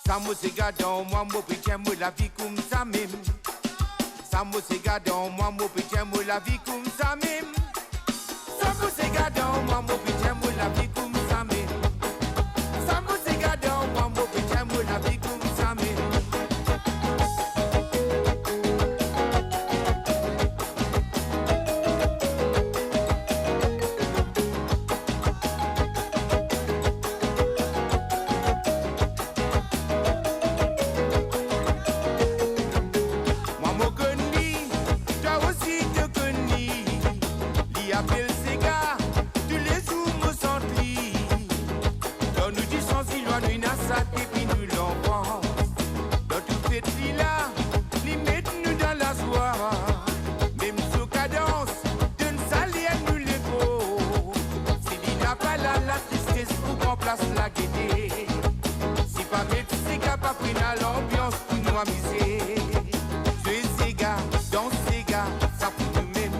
Ça me s'égade dans moi, mon petit moi la vie comme ça même. Ça me s'égade dans moi, mon petit moi la vie comme ça même. Ça me s'égade dans moi, mon petit moi la vie comme ça même. Ça me s'égade dans moi, mon petit moi la vie comme ça même. Place la guédée. Si pas mettre ces gars, pas pris à l'ambiance pour nous amuser. Jouer ces gars, dans ces gars, ça pour nous-mêmes.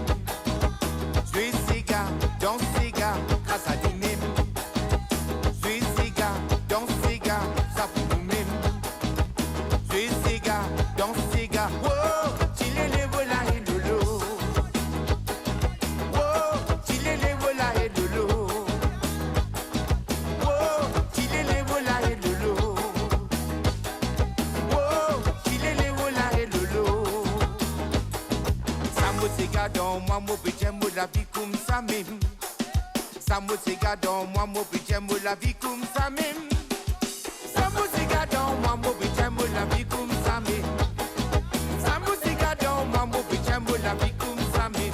Jouer ces gars, dans ces gars, grâce à nous-mêmes. Jouer ces gars, dans ces gars, ça pour nous-mêmes. Jouer ces gars, dans ces gars, oh, chiller les voilà et lolo. Oh, chiller les voilà et lolo. Dans moi, mon petit moi la vie comme ça même. Ça me s'égade dans moi, mon petit moi la vie comme ça même. Ça me s'égade dans moi, mon petit moi la vie comme ça même. Ça me s'égade dans moi, mon petit moi la vie comme ça même.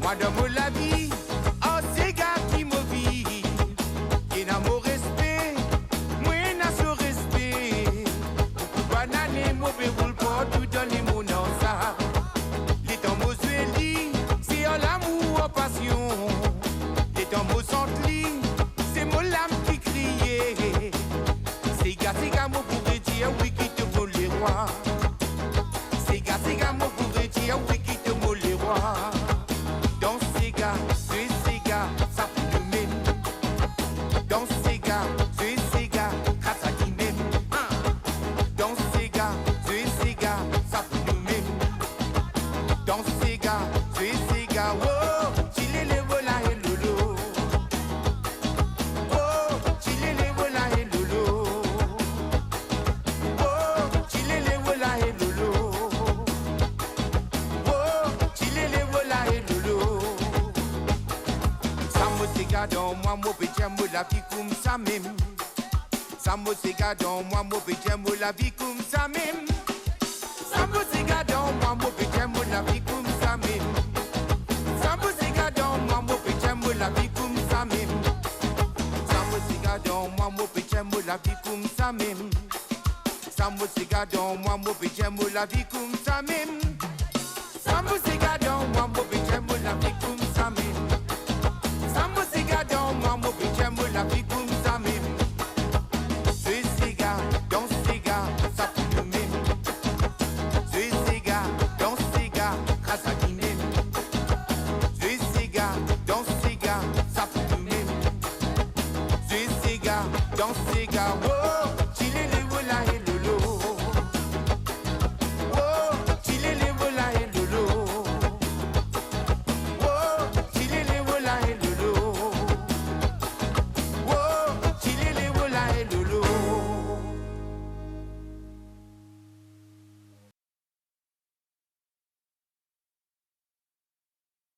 Madame la vie, oh c'est gars qui me vit, qui n'a mon respect, moi n'a ce respect. Banane, moi roule pas tout dans les mots non ça. Les temps mots c'est l'amour en passion. Les temps mots c'est mon lame qui crie. C'est gars moi pourrais dire oui qui te vole les rois. C'est gars moi pourrais dire oui qui te vole les rois. Dans ces gars, ça pour nous-mêmes. Dans ces gars, grâce à qui même. Dans ces gars, ça pour nous-mêmes. Dans ces gars, oh, chiller les voilà et lolo. Oh, chiller les voilà et lolo. Oh, chiller les voilà et lolo. Oh, chiller les voilà et lolo. Ça me s'égade dans moi, mon petit moi la vie comme ça même. Ça me s'égade dans moi, mon petit moi la vie comme ça même. Ça me s'égade dans moi, mon petit moi la vie comme ça même. Ça me s'égade dans moi, mon petit moi la vie comme ça même. Ça me s'égade dans moi, mon petit moi la vie comme ça même. Ça me s'égade dans moi, mon petit moi la vie comme ça même. Ça me s'égade dans moi, mon petit moi la vie comme ça même. Ça me s'égade dans moi, mon petit moi la vie comme ça même. Jouer ces gars, dans ces gars, ça pour nous-mêmes. Jouer ces gars, dans ces gars, grâce à qui même. Jouer ces gars, dans ces gars, ça pour nous-mêmes. Jouer ces gars, dans ces gars, oh.